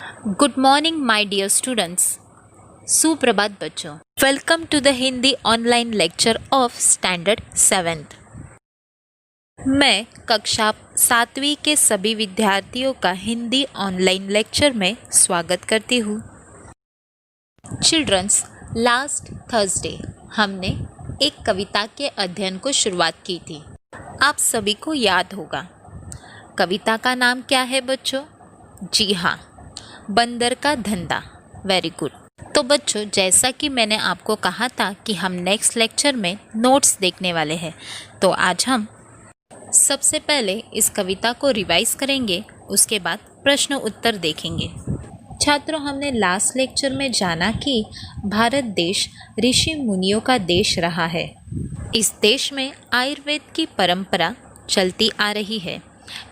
Good morning my dear students. सुप्रभात बच्चों। Welcome to the Hindi online lecture of standard 7th। मैं कक्षा 7वीं के सभी विद्यार्थियों का हिंदी ऑनलाइन लेक्चर में स्वागत करती हूँ। चिल्ड्रंस, लास्ट थर्सडे हमने एक कविता के अध्ययन को शुरुआत की थी। आप सभी को याद होगा। कविता का नाम क्या है बच्चों? जी हाँ, बंदर का धंधा। Very good. तो बच्चों, जैसा कि मैंने आपको कहा था कि हम नेक्स्ट लेक्चर में नोट्स देखने वाले हैं, तो आज हम सबसे पहले इस कविता को रिवाइज करेंगे, उसके बाद प्रश्न उत्तर देखेंगे। छात्रों, हमने लास्ट लेक्चर में जाना कि भारत देश ऋषि मुनियों का देश रहा है। इस देश में आयुर्वेद की परंपरा चलती आ रही है।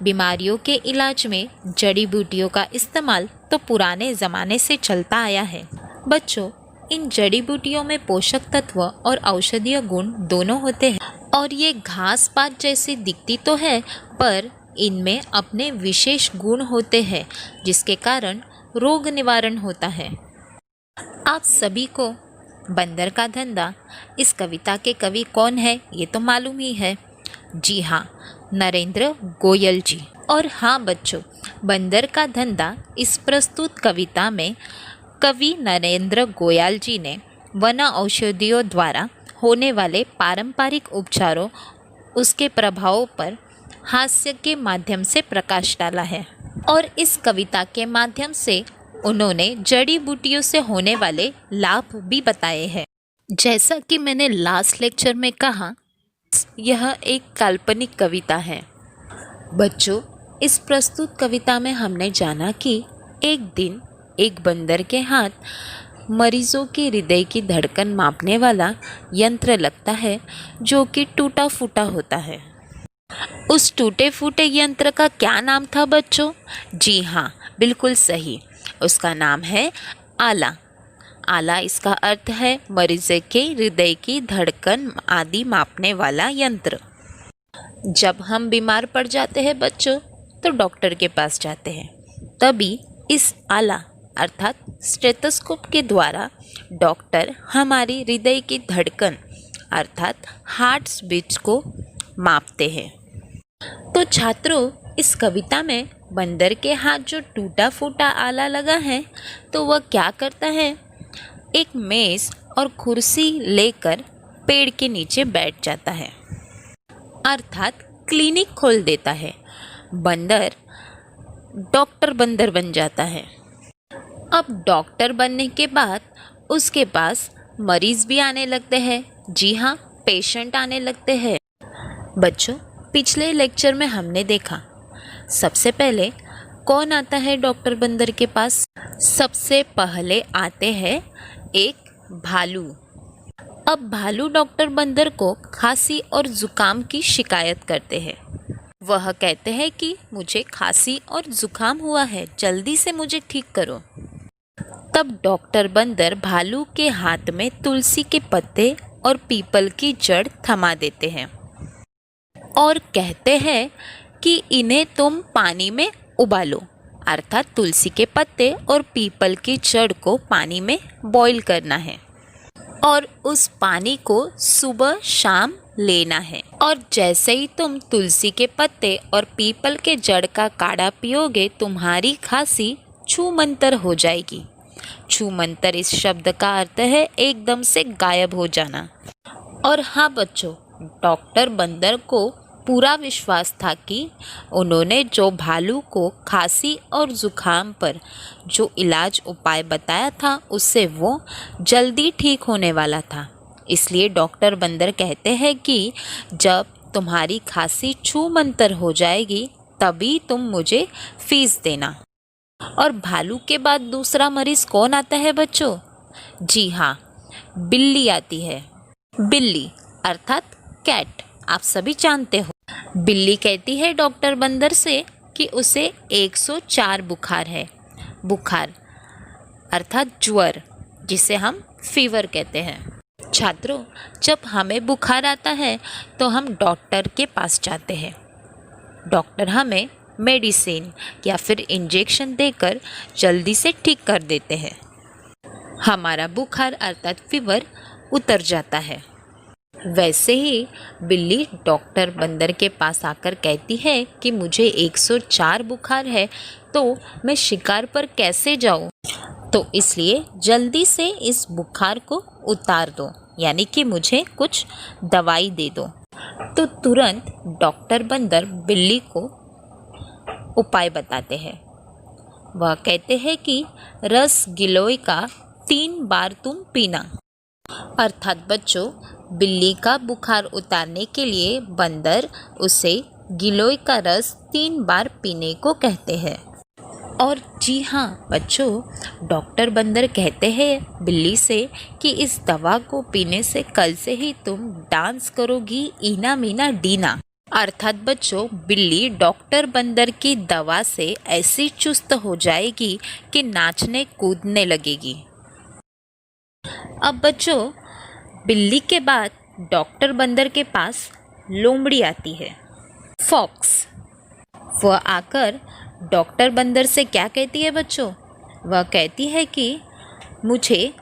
बीमारियों के इलाज में जड़ी बूटियों का इस्तेमाल तो पुराने ज़माने से चलता आया है। बच्चों, इन जड़ी बूटियों में पोषक तत्व और औषधीय गुण दोनों होते हैं और ये घास पात जैसी दिखती तो है, पर इनमें अपने विशेष गुण होते हैं जिसके कारण रोग निवारण होता है। आप सभी को बंदर का धंधा इस कविता के कवि कौन है ये तो मालूम ही है। जी हाँ, नरेंद्र गोयल जी। और हाँ बच्चों, बंदर का धंधा इस प्रस्तुत कविता में कवि नरेंद्र गोयल जी ने वन औषधियों द्वारा होने वाले पारंपरिक उपचारों, उसके प्रभावों पर हास्य के माध्यम से प्रकाश डाला है और इस कविता के माध्यम से उन्होंने जड़ी बूटियों से होने वाले लाभ भी बताए हैं। जैसा कि मैंने लास्ट लेक्चर में कहा, यह एक काल्पनिक कविता है। बच्चों, इस प्रस्तुत कविता में हमने जाना कि एक दिन एक बंदर के हाथ मरीजों के हृदय की धड़कन मापने वाला यंत्र लगता है जो कि टूटा फूटा होता है। उस टूटे फूटे यंत्र का क्या नाम था बच्चों? जी हाँ, बिल्कुल सही, उसका नाम है आला। आला इसका अर्थ है मरीज के हृदय की धड़कन आदि मापने वाला यंत्र। जब हम बीमार पड़ जाते हैं बच्चों, तो डॉक्टर के पास जाते हैं। तभी इस आला अर्थात स्टेथोस्कोप के द्वारा डॉक्टर हमारी हृदय की धड़कन अर्थात हार्ट बीट्स को मापते हैं। तो छात्रों, इस कविता में बंदर के हाथ जो टूटा फूटा आला लगा है, तो वह क्या करता है? एक मेज और कुर्सी लेकर पेड़ के नीचे बैठ जाता है, अर्थात क्लिनिक खोल देता है। बंदर डॉक्टर बंदर बन जाता है। अब डॉक्टर बनने के बाद उसके पास मरीज भी आने लगते हैं। जी हाँ, पेशेंट आने लगते हैं। बच्चों, पिछले लेक्चर में हमने देखा सबसे पहले कौन आता है डॉक्टर बंदर के पास? सबसे पहले आते हैं एक भालू। अब भालू डॉक्टर बंदर को खांसी और जुकाम की शिकायत करते हैं। वह कहते हैं कि मुझे खांसी और जुकाम हुआ है, जल्दी से मुझे ठीक करो। तब डॉक्टर बंदर भालू के हाथ में तुलसी के पत्ते और पीपल की जड़ थमा देते हैं और कहते हैं कि इन्हें तुम पानी में उबालो, अर्थात तुलसी के पत्ते और पीपल की जड़ को पानी में बॉईल करना है और उस पानी को सुबह शाम लेना है। और जैसे ही तुम तुलसी के पत्ते और पीपल के जड़ का काढ़ा पियोगे, तुम्हारी खांसी छूमंतर हो जाएगी। छूमंतर इस शब्द का अर्थ है एकदम से गायब हो जाना। और हाँ बच्चों, डॉक्टर बंदर को पूरा विश्वास था कि उन्होंने जो भालू को खांसी और जुकाम पर जो इलाज उपाय बताया था, उससे वो जल्दी ठीक होने वाला था। इसलिए डॉक्टर बंदर कहते हैं कि जब तुम्हारी खांसी छूमंतर हो जाएगी, तभी तुम मुझे फीस देना। और भालू के बाद दूसरा मरीज कौन आता है बच्चों? जी हाँ, बिल्ली आती है। बिल्ली अर्थात कैट, आप सभी जानते हो। बिल्ली कहती है डॉक्टर बंदर से कि उसे 104 बुखार है। बुखार अर्थात ज्वर, जिसे हम फीवर कहते हैं। छात्रों, जब हमें बुखार आता है तो हम डॉक्टर के पास जाते हैं। डॉक्टर हमें मेडिसिन या फिर इंजेक्शन देकर जल्दी से ठीक कर देते हैं। हमारा बुखार अर्थात फीवर उतर जाता है। वैसे ही बिल्ली डॉक्टर बंदर के पास आकर कहती है कि मुझे 104 बुखार है, तो मैं शिकार पर कैसे जाऊं? तो इसलिए जल्दी से इस बुखार को उतार दो, यानी कि मुझे कुछ दवाई दे दो। तो तुरंत डॉक्टर बंदर बिल्ली को उपाय बताते हैं। वह कहते हैं कि रस गिलोय का 3 बार तुम पीना। अर्थात बच्चों, बिल्ली का बुखार उतारने के लिए बंदर उसे गिलोय का रस 3 बार पीने को कहते हैं। और जी हाँ बच्चों, डॉक्टर बंदर कहते हैं बिल्ली से कि इस दवा को पीने से कल से ही तुम डांस करोगी इना मीना डीना। अर्थात बच्चों, बिल्ली डॉक्टर बंदर की दवा से ऐसी चुस्त हो जाएगी कि नाचने कूदने लगेगी। अब बच्चों, बिल्ली के बाद डॉक्टर बंदर के पास लोमड़ी आती है, फॉक्स। वह आकर डॉक्टर बंदर से क्या कहती है बच्चों? वह कहती है कि मुझे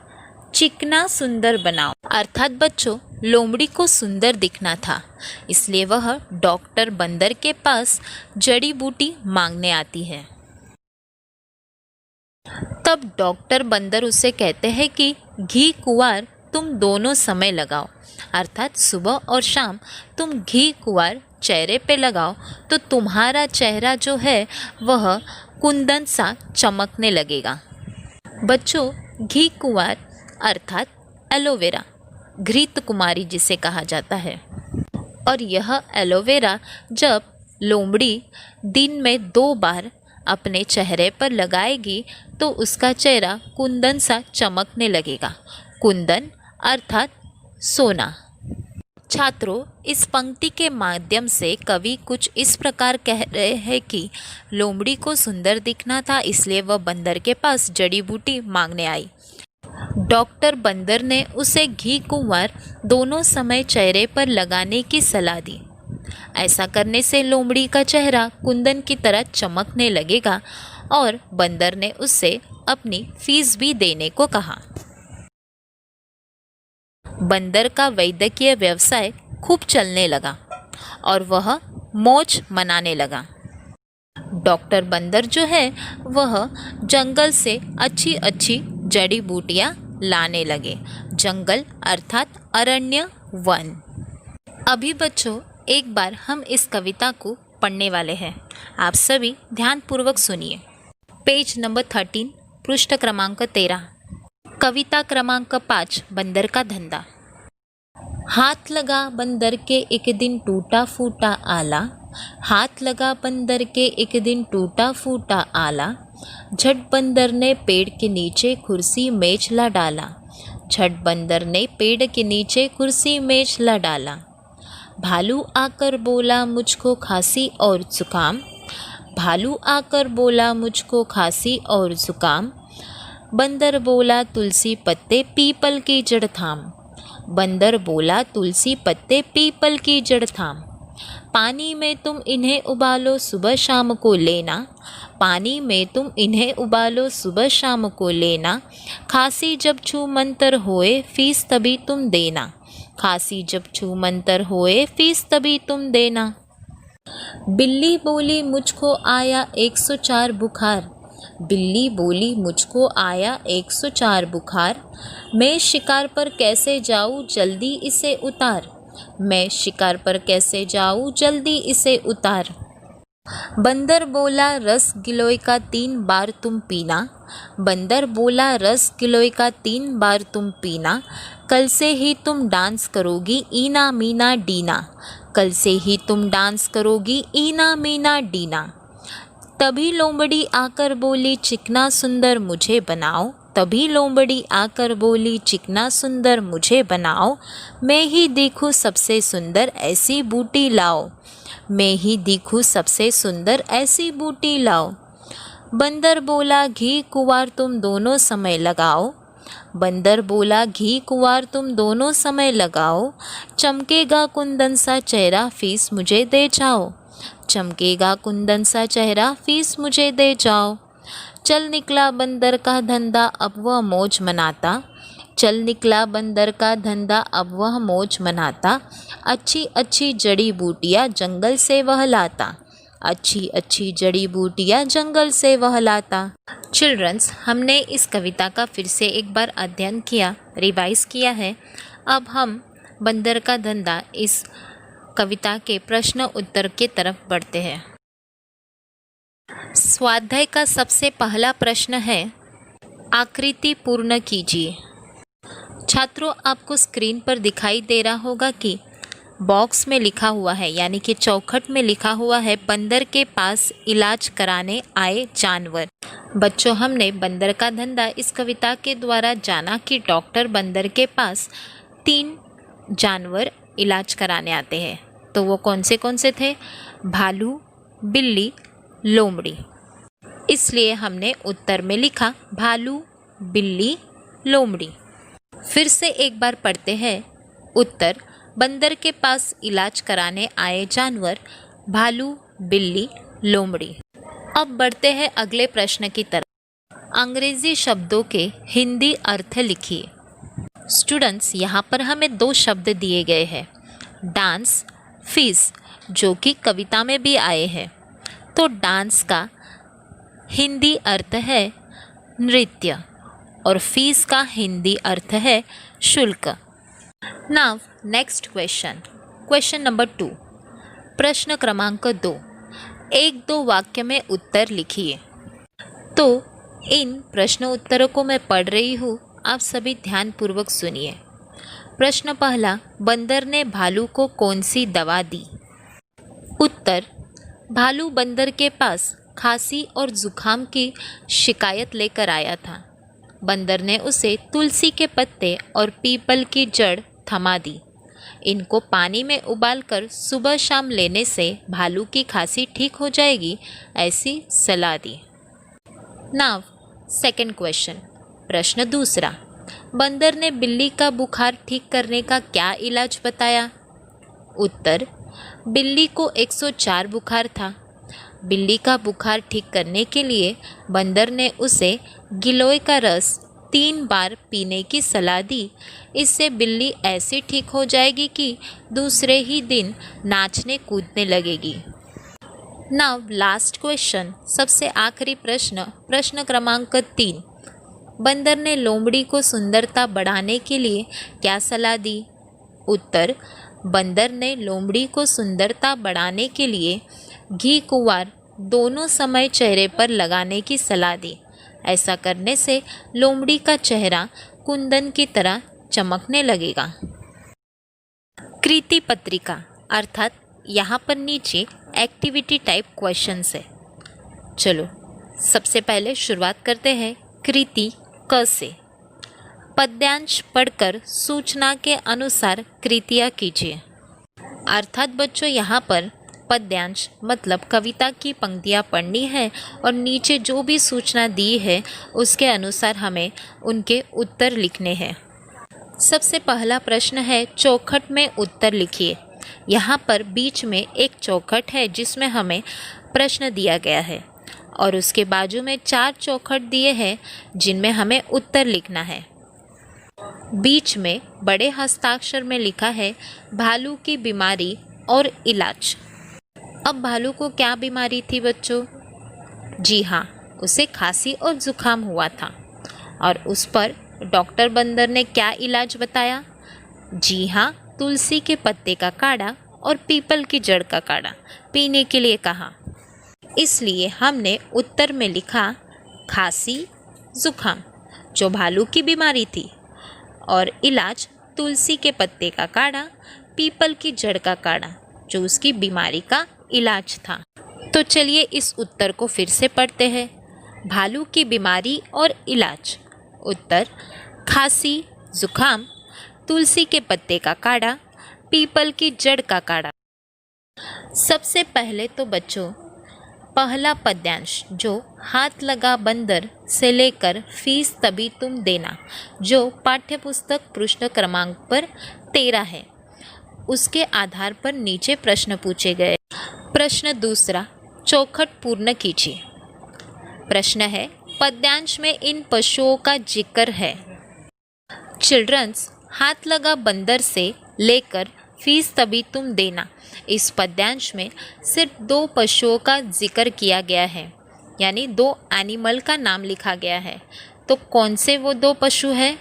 चिकना सुंदर बनाओ। अर्थात बच्चों, लोमड़ी को सुंदर दिखना था, इसलिए वह डॉक्टर बंदर के पास जड़ी बूटी मांगने आती है। तब डॉक्टर बंदर उसे कहते हैं कि घी कुंवार तुम दोनों समय लगाओ, अर्थात सुबह और शाम तुम घी कुंवार चेहरे पे लगाओ तो तुम्हारा चेहरा जो है वह कुंदन सा चमकने लगेगा। बच्चों, घी कुंवार अर्थात एलोवेरा, घृत कुमारी जिसे कहा जाता है। और यह एलोवेरा जब लोमड़ी दिन में 2 बार अपने चेहरे पर लगाएगी तो उसका चेहरा कुंदन सा चमकने लगेगा। कुंदन अर्थात सोना। छात्रों, इस पंक्ति के माध्यम से कवि कुछ इस प्रकार कह रहे हैं कि लोमड़ी को सुंदर दिखना था, इसलिए वह बंदर के पास जड़ी बूटी मांगने आई। डॉक्टर बंदर ने उसे घी कुंवार दोनों समय चेहरे पर लगाने की सलाह दी। ऐसा करने से लोमड़ी का चेहरा कुंदन की तरह चमकने लगेगा और बंदर ने उससे अपनी फीस भी देने को कहा। बंदर का वैद्यकीय व्यवसाय खूब चलने लगा और वह मौज मनाने लगा। डॉक्टर बंदर जो है वह जंगल से अच्छी अच्छी जड़ी बूटियां लाने लगे। जंगल अर्थात अरण्य, वन। अभी बच्चों, एक बार हम इस कविता को पढ़ने वाले हैं। आप सभी ध्यानपूर्वक सुनिए। पेज नंबर 13, पृष्ठ क्रमांक 13। कविता क्रमांक 5, बंदर का धंधा। हाथ लगा बंदर के एक दिन टूटा फूटा आला, हाथ लगा बंदर के एक दिन टूटा फूटा आला, झट बंदर ने पेड़ के नीचे कुर्सी मेज ला डाला, झट बंदर ने पेड़ के नीचे कुर्सी मेज ला डाला। भालू आकर बोला मुझको खांसी और जुकाम, भालू आकर बोला मुझको खांसी और जुकाम, बंदर बोला तुलसी पत्ते पीपल की जड़ थाम, बंदर बोला तुलसी पत्ते पीपल की जड़ थाम। पानी में तुम इन्हें उबालो सुबह शाम को लेना, पानी में तुम इन्हें उबालो सुबह शाम को लेना, खांसी जब छू मंतर होए फीस तभी तुम देना, खांसी जब छू मंतर होए फीस तभी तुम देना। बिल्ली बोली मुझको आया 104 बुखार, बिल्ली बोली मुझको आया 104 बुखार, मैं शिकार पर कैसे जाऊँ जल्दी इसे उतार, मैं शिकार पर कैसे जाऊँ जल्दी इसे उतार। बंदर बोला रस गिलोय का 3 बार तुम पीना, बंदर बोला रस गिलोय का 3 बार तुम पीना, कल से ही तुम डांस करोगी ईना मीना डीना, कल से ही तुम डांस करोगी ईना मीना डीना। तभी लोमड़ी आकर बोली चिकना सुंदर मुझे बनाओ, तभी लोमड़ी आकर बोली चिकना सुंदर मुझे बनाओ, मैं ही दिखूँ सबसे सुंदर ऐसी बूटी लाओ, मैं ही दिखूँ सबसे सुंदर ऐसी बूटी लाओ। बंदर बोला घी कुंवार तुम दोनों समय लगाओ, बंदर बोला घी कुंवार तुम दोनों समय लगाओ, चमकेगा कुंदन सा चेहरा फीस मुझे दे जाओ, चमकेगा कुंदन सा चेहरा, फीस मुझे दे जाओ। चल निकला बंदर का धंधा, अब वह मौज मनाता। चल निकला बंदर का धंधा, अब वह मौज मनाता। अच्छी अच्छी जड़ी बूटियाँ जंगल से वह लाता। अच्छी अच्छी जड़ी बूटियाँ जंगल से वह लाता। चिल्ड्रंस, हमने इस कविता का फिर से एक बार अध्ययन किया, रिवाइज किया है। अब हम बंदर का धंधा इस कविता के प्रश्न उत्तर के तरफ बढ़ते हैं। स्वाध्याय का सबसे पहला प्रश्न है, आकृति पूर्ण कीजिए। छात्रों, आपको स्क्रीन पर दिखाई दे रहा होगा कि बॉक्स में लिखा हुआ है, यानी कि चौखट में लिखा हुआ है, बंदर के पास इलाज कराने आए जानवर। बच्चों, हमने बंदर का धंधा इस कविता के द्वारा जाना कि डॉक्टर बंदर के पास 3 जानवर इलाज कराने आते हैं। तो वो कौन से थे? भालू, बिल्ली, लोमड़ी। इसलिए हमने उत्तर में लिखा भालू, बिल्ली, लोमड़ी। फिर से एक बार पढ़ते हैं उत्तर। बंदर के पास इलाज कराने आए जानवर, भालू, बिल्ली, लोमड़ी। अब बढ़ते हैं अगले प्रश्न की तरफ। अंग्रेजी शब्दों के हिंदी अर्थ लिखिए। स्टूडेंट्स, यहाँ पर हमें 2 शब्द दिए गए हैं, डांस, फीस, जो कि कविता में भी आए हैं। तो डांस का हिंदी अर्थ है नृत्य और फीस का हिंदी अर्थ है शुल्क। Now next question, question number 2, प्रश्न क्रमांक 2, 1-2 वाक्य में उत्तर लिखिए। तो इन प्रश्न उत्तरों को मैं पढ़ रही हूँ, आप सभी ध्यानपूर्वक सुनिए। प्रश्न पहला, बंदर ने भालू को कौन सी दवा दी? उत्तर, भालू बंदर के पास खांसी और जुखाम की शिकायत लेकर आया था। बंदर ने उसे तुलसी के पत्ते और पीपल की जड़ थमा दी। इनको पानी में उबालकर सुबह शाम लेने से भालू की खांसी ठीक हो जाएगी, ऐसी सलाह दी। नाउ सेकंड क्वेश्चन, प्रश्न दूसरा, बंदर ने बिल्ली का बुखार ठीक करने का क्या इलाज बताया? उत्तर, बिल्ली को 104 बुखार था। बिल्ली का बुखार ठीक करने के लिए बंदर ने उसे गिलोय का रस 3 बार पीने की सलाह दी। इससे बिल्ली ऐसी ठीक हो जाएगी कि दूसरे ही दिन नाचने कूदने लगेगी। नाउ लास्ट क्वेश्चन, सबसे आखिरी प्रश्न, प्रश्न क्रमांक 3, बंदर ने लोमड़ी को सुंदरता बढ़ाने के लिए क्या सलाह दी? उत्तर, बंदर ने लोमड़ी को सुंदरता बढ़ाने के लिए घी कुंवार दोनों समय चेहरे पर लगाने की सलाह दी। ऐसा करने से लोमड़ी का चेहरा कुंदन की तरह चमकने लगेगा। कृति पत्रिका, अर्थात यहाँ पर नीचे एक्टिविटी टाइप क्वेश्चंस है। चलो सबसे पहले शुरुआत करते हैं कृति क से। पद्यांश पढ़कर सूचना के अनुसार कृतियाँ कीजिए। अर्थात बच्चों, यहाँ पर पद्यांश मतलब कविता की पंक्तियाँ पढ़नी है और नीचे जो भी सूचना दी है उसके अनुसार हमें उनके उत्तर लिखने हैं। सबसे पहला प्रश्न है, चौखट में उत्तर लिखिए। यहाँ पर बीच में एक चौखट है जिसमें हमें प्रश्न दिया गया है और उसके बाजू में 4 चौखट दिए हैं जिनमें हमें उत्तर लिखना है। बीच में बड़े हस्ताक्षर में लिखा है भालू की बीमारी और इलाज। अब भालू को क्या बीमारी थी बच्चों? जी हाँ, उसे खांसी और जुखाम हुआ था और उस पर डॉक्टर बंदर ने क्या इलाज बताया? जी हाँ, तुलसी के पत्ते का काढ़ा और पीपल की जड़ का काढ़ा पीने के लिए कहा। इसलिए हमने उत्तर में लिखा खांसी जुखाम, जो भालू की बीमारी थी, और इलाज तुलसी के पत्ते का काढ़ा, पीपल की जड़ का काढ़ा, जो उसकी बीमारी का इलाज था। तो चलिए इस उत्तर को फिर से पढ़ते हैं। भालू की बीमारी और इलाज। उत्तर, खांसी जुखाम, तुलसी के पत्ते का काढ़ा, पीपल की जड़ का काढ़ा। सबसे पहले तो बच्चों, पहला पद्यांश जो हाथ लगा बंदर से लेकर फीस तभी तुम देना, जो पाठ्यपुस्तक पृष्ठ क्रमांक पर 13 है, उसके आधार पर नीचे प्रश्न पूछे गए। प्रश्न दूसरा, चौखट पूर्ण कीजिए। प्रश्न है, पद्यांश में इन पशुओं का जिक्र है। चिल्ड्रंस, हाथ लगा बंदर से लेकर फीस तभी तुम देना, इस पद्यांश में सिर्फ 2 पशुओं का जिक्र किया गया है, यानी 2 एनिमल का नाम लिखा गया है। तो कौन से वो 2 पशु हैं?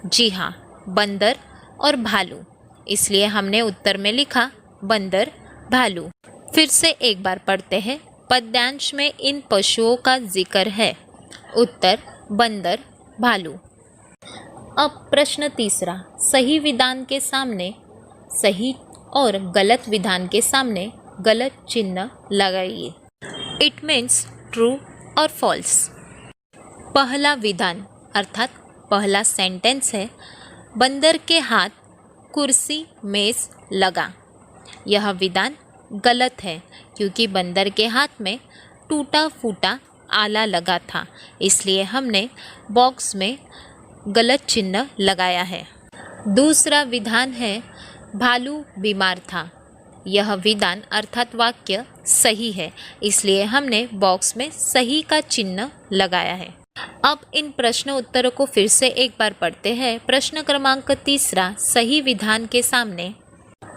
जी हाँ, बंदर और भालू। इसलिए हमने उत्तर में लिखा बंदर भालू। फिर से एक बार पढ़ते हैं, पद्यांश में इन पशुओं का जिक्र है। उत्तर बंदर भालू। अब प्रश्न तीसरा, सही विधान के सामने सही और गलत विधान के सामने गलत चिन्ह लगाइए। इट मीन्स ट्रू और फॉल्स। पहला विधान अर्थात पहला सेंटेंस है, बंदर के हाथ कुर्सी मेज लगा। यह विधान गलत है क्योंकि बंदर के हाथ में टूटा फूटा आला लगा था, इसलिए हमने बॉक्स में गलत चिन्ह लगाया है। दूसरा विधान है, भालू बीमार था। यह विधान अर्थात वाक्य सही है, इसलिए हमने बॉक्स में सही का चिन्ह लगाया है। अब इन प्रश्न उत्तरों को फिर से एक बार पढ़ते हैं। प्रश्न क्रमांक तीसरा, सही विधान के सामने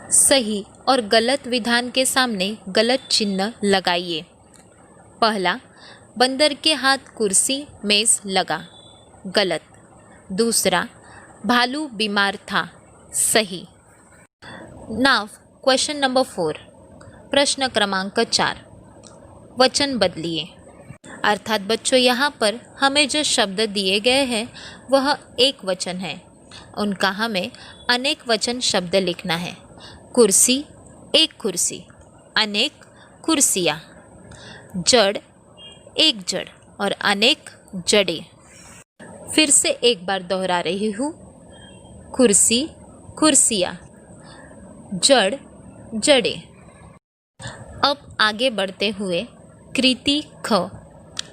सही और गलत विधान के सामने गलत चिन्ह लगाइए। पहला, बंदर के हाथ कुर्सी मेज लगा, गलत। दूसरा, भालू बीमार था, सही। नाउ क्वेश्चन नंबर 4, प्रश्न क्रमांक 4, वचन बदलिए। अर्थात बच्चों, यहाँ पर हमें जो शब्द दिए गए हैं वह एक वचन है, उनका हमें अनेक वचन शब्द लिखना है। कुर्सी एक कुर्सी, अनेक कुर्सियाँ, जड़ एक जड़ और अनेक जड़ें। फिर से एक बार दोहरा रही हूँ, कुर्सी कुर्सियाँ, जड़ जड़ें। अब आगे बढ़ते हुए कृति ख,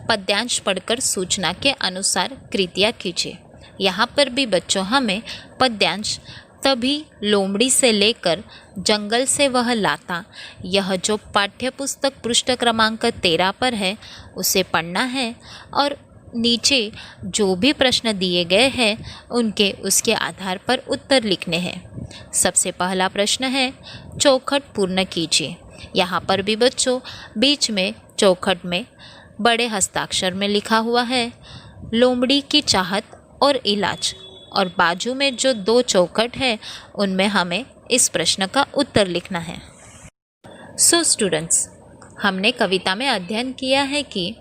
पद्यांश पढ़कर सूचना के अनुसार कृतियाँ कीजिए। यहाँ पर भी बच्चों हमें पद्यांश तभी लोमड़ी से लेकर जंगल से वह लाता, यह जो पाठ्य पुस्तक पृष्ठ क्रमांक 13 पर है उसे पढ़ना है और नीचे जो भी प्रश्न दिए गए हैं उनके उसके आधार पर उत्तर लिखने हैं। सबसे पहला प्रश्न है, चौखट पूर्ण कीजिए। यहाँ पर भी बच्चों बीच में चौखट में बड़े हस्ताक्षर में लिखा हुआ है लोमड़ी की चाहत और इलाज, और बाजू में जो 2 चौखट है उनमें हमें इस प्रश्न का उत्तर लिखना है। सो स्टूडेंट्स, हमने कविता में अध्ययन किया है कि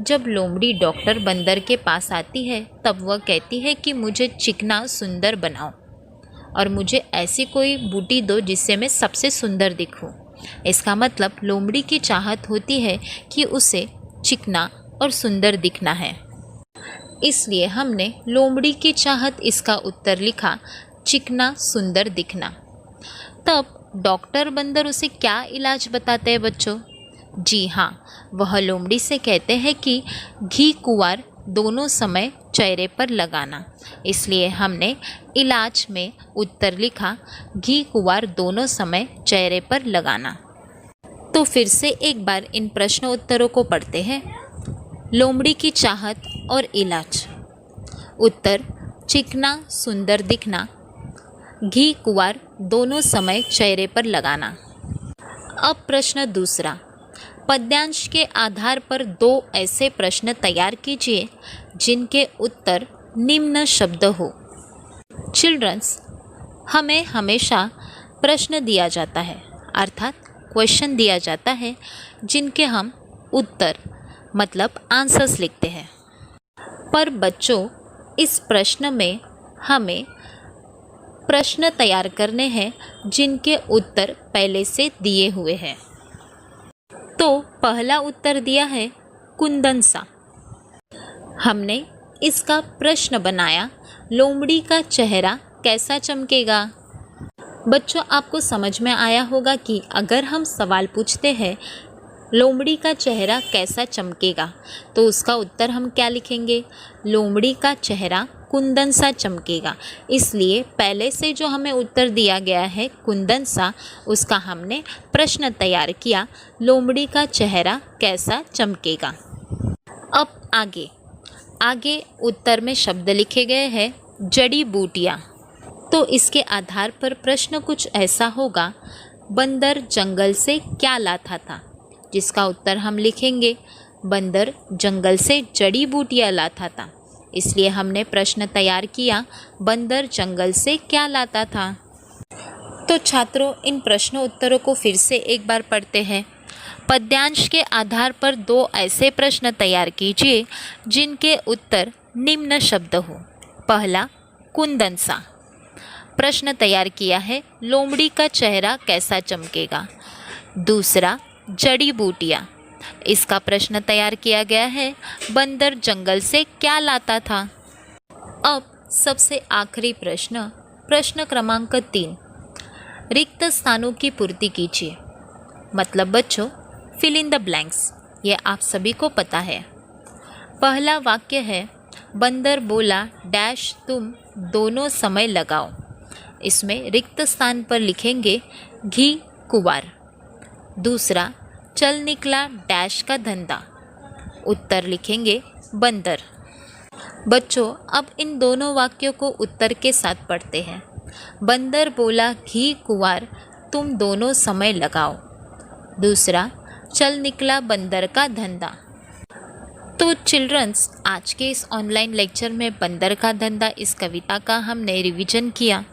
जब लोमड़ी डॉक्टर बंदर के पास आती है तब वह कहती है कि मुझे चिकना सुंदर बनाओ और मुझे ऐसी कोई बूटी दो जिससे मैं सबसे सुंदर दिखूं। इसका मतलब लोमड़ी की चाहत होती है कि उसे चिकना और सुंदर दिखना है, इसलिए हमने लोमड़ी की चाहत इसका उत्तर लिखा, चिकना सुंदर दिखना। तब डॉक्टर बंदर उसे क्या इलाज बताते हैं बच्चों? जी हाँ, वह लोमड़ी से कहते हैं कि घी कुंवार दोनों समय चेहरे पर लगाना, इसलिए हमने इलाज में उत्तर लिखा, घी कुंवार दोनों समय चेहरे पर लगाना। तो फिर से एक बार इन प्रश्न उत्तरों को पढ़ते हैं। लोमड़ी की चाहत और इलाज। उत्तर, चिकना सुंदर दिखना, घी कुंवार दोनों समय चेहरे पर लगाना। अब प्रश्न दूसरा, पद्यांश के आधार पर 2 ऐसे प्रश्न तैयार कीजिए जिनके उत्तर निम्न शब्द हो। चिल्ड्रंस, हमें हमेशा प्रश्न दिया जाता है, अर्थात क्वेश्चन दिया जाता है जिनके हम उत्तर मतलब आंसर्स लिखते हैं। पर बच्चों, इस प्रश्न में हमें प्रश्न तैयार करने हैं जिनके उत्तर पहले से दिए हुए हैं। तो पहला उत्तर दिया है कुंदन सा। हमने इसका प्रश्न बनाया, लोमड़ी का चेहरा कैसा चमकेगा। बच्चों, आपको समझ में आया होगा कि अगर हम सवाल पूछते हैं लोमड़ी का चेहरा कैसा चमकेगा तो उसका उत्तर हम क्या लिखेंगे? लोमड़ी का चेहरा कुंदन सा चमकेगा। इसलिए पहले से जो हमें उत्तर दिया गया है कुंदन सा, उसका हमने प्रश्न तैयार किया, लोमड़ी का चेहरा कैसा चमकेगा। अब आगे उत्तर में शब्द लिखे गए हैं जड़ी बूटियाँ। तो इसके आधार पर प्रश्न कुछ ऐसा होगा, बंदर जंगल से क्या लाता था, जिसका उत्तर हम लिखेंगे बंदर जंगल से जड़ी बूटियाँ लाता था। इसलिए हमने प्रश्न तैयार किया, बंदर जंगल से क्या लाता था। तो छात्रों, इन प्रश्नों उत्तरों को फिर से एक बार पढ़ते हैं। पद्यांश के आधार पर 2 ऐसे प्रश्न तैयार कीजिए जिनके उत्तर निम्न शब्द हो। पहला, कुंदन सा। प्रश्न तैयार किया है, लोमड़ी का चेहरा कैसा चमकेगा। दूसरा, जड़ी बूटियाँ। इसका प्रश्न तैयार किया गया है, बंदर जंगल से क्या लाता था। अब सबसे आखिरी प्रश्न क्रमांक 3, रिक्त स्थानों की पूर्ति कीजिए। मतलब बच्चों, फिल इन द ब्लैंक्स, ये आप सभी को पता है। पहला वाक्य है, बंदर बोला डैश तुम दोनों समय लगाओ। इसमें रिक्त स्थान पर लिखेंगे घी कुंवार। दूसरा, चल निकला डैश का धंधा। उत्तर लिखेंगे बंदर। बच्चों, अब इन दोनों वाक्यों को उत्तर के साथ पढ़ते हैं। बंदर बोला घी कुंवार तुम दोनों समय लगाओ। दूसरा, चल निकला बंदर का धंधा। तो चिल्ड्रंस, आज के इस ऑनलाइन लेक्चर में बंदर का धंधा इस कविता का हमने रिवीजन किया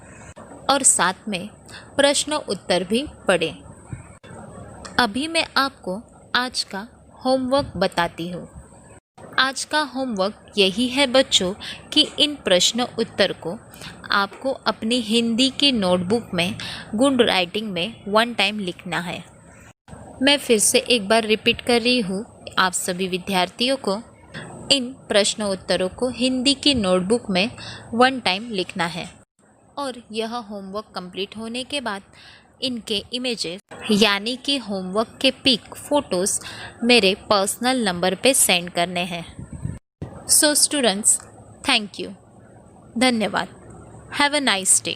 और साथ में प्रश्न उत्तर भी पढ़े। अभी मैं आपको आज का होमवर्क बताती हूँ। आज का होमवर्क यही है बच्चों कि इन प्रश्न उत्तर को आपको अपनी हिंदी की नोटबुक में गुड राइटिंग में 1 टाइम लिखना है। मैं फिर से एक बार रिपीट कर रही हूँ, आप सभी विद्यार्थियों को इन प्रश्न उत्तरों को हिंदी की नोटबुक में 1 टाइम लिखना है और यह होमवर्क कंप्लीट होने के बाद इनके इमेजेस यानी कि होमवर्क के पिक फोटोज़ मेरे पर्सनल नंबर पे सेंड करने हैं। सो स्टूडेंट्स, थैंक यू, धन्यवाद। Have a nice day.